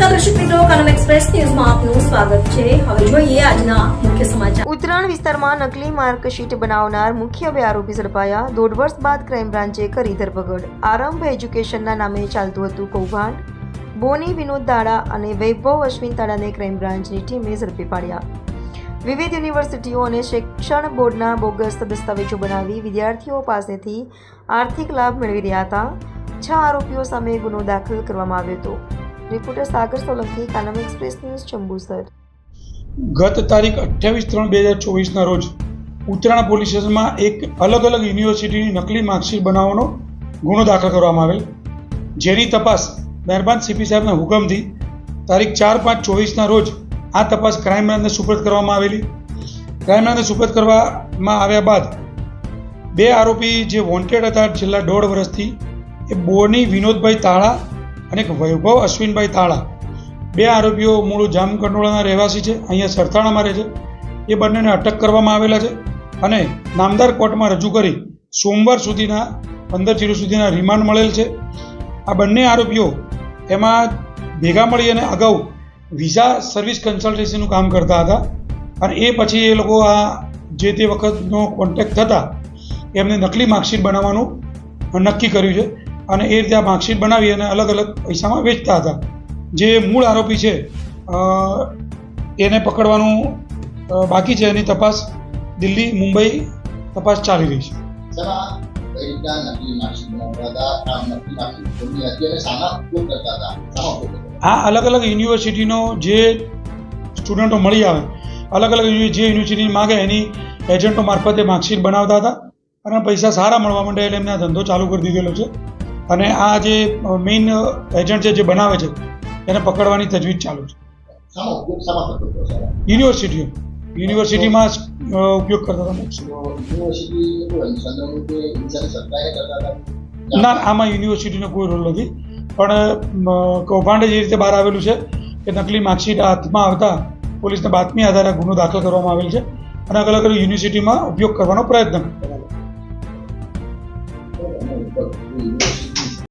નમસ્કાર દર્શક મિત્રો, કાનમ એક્સપ્રેસ ન્યૂઝમાં આપનું સ્વાગત છે। હવે જોઈએ આજના મુખ્ય સમાચાર। ઉત્તરાયણ વિસ્તારમાં નકલી માર્કશીટ બનાવનાર મુખ્ય બે આરોપી ઝડપાયા। 1.5 વર્ષ બાદ ક્રાઇમ બ્રાન્ચે કરી ધરપકડ। આરંભ એજ્યુકેશનના નામે ચાલતું હતું કૌભાંડ। બોની વિનોદ દાડા અને વૈભવ અશ્વિન તાડાને ક્રાઇમ બ્રાન્ચની ટીમે ઝડપી પાડ્યા। વિવિધ યુનિવર્સિટીઓ અને શિક્ષણ બોર્ડના બોગસ દસ્તાવેજો બનાવી વિદ્યાર્થીઓ પાસેથી આર્થિક લાભ મેળવી રહ્યા હતા। 6 આરોપીઓ સામે ગુનો દાખલ કરવામાં આવ્યો હતો। રિપોર્ટર સાગર સોલંકી, કાનમ એક્સપ્રેસ ન્યૂઝ, જંબુસર। ગત તારીખ 28/3/2024 રોજ ઉત્તરાયણ પોલીસ સ્ટેશનમાં એક અલગ અલગ યુનિવર્સિટીની નકલી માર્કશીટ બનાવવાનો ગુનો દાખલ કરવામાં આવેલ, જેની તપાસ મહેરબાન સીપી સાહેબના હુકમથી તારીખ 4/5/24 રોજ આ તપાસ ક્રાઇમ બ્રાન્ચને સુપરત કરવામાં આવેલી। ક્રાઇમ બ્રાન્ચને સુપરત કરવામાં આવ્યા બાદ બે આરોપી જે વોન્ટેડ હતા છેલ્લા 1.5 વર્ષથી, એ બોની વિનોદભાઈ તાળા અને એક વૈભવ અશ્વિનભાઈ તાળા, બે આરોપીઓ મૂળ જામકંડોળાના રહેવાસી છે, અહીંયા સરથાણામાં રહે છે। એ બંનેને અટક કરવામાં આવેલા છે અને નામદાર કોર્ટમાં રજૂ કરી સોમવાર સુધીના 15 સુધીના રિમાન્ડ મળેલ છે। આ બંને આરોપીઓ એમાં ભેગા મળી અને અગાઉ વિઝા સર્વિસ કન્સલ્ટન્સીનું કામ કરતા હતા અને એ પછી એ લોકો આ જે તે વખતનો કોન્ટેક્ટ થતાં એમને નકલી માર્કશીટ બનાવવાનું નક્કી કર્યું છે અને એ રીતે આ માર્કશીટ બનાવી અને અલગ અલગ પૈસામાં વેચતા હતા। જે મૂળ આરોપી છે એને પકડવાનું બાકી છે, એની તપાસ દિલ્હી, મુંબઈ તપાસ ચાલી રહી છે। આ અલગ અલગ યુનિવર્સિટીનો જે સ્ટુડન્ટો મળી આવે, અલગ અલગ જે યુનિવર્સિટી માગે એની એજન્ટો મારફતે માર્કશીટ બનાવતા હતા અને પૈસા સારા મળવા માંડે એટલે એમને આ ધંધો ચાલુ કરી દીધેલો છે અને આ જે મેઇન એજન્ટ છે જે બનાવે છે એને પકડવાની તજવીજ ચાલુ છે। યુનિવર્સિટીમાં ઉપયોગ કરતા હતા। ના, આમાં યુનિવર્સિટીનો કોઈ રોલ નથી, પણ કૌભાંડ જે રીતે બહાર આવેલું છે કે નકલી માર્કશીટ હાથમાં આવતા પોલીસને બાતમી આધારે ગુનો દાખલ કરવામાં આવેલ છે અને અલગ અલગ યુનિવર્સિટીમાં ઉપયોગ કરવાનો પ્રયત્ન કર્યો।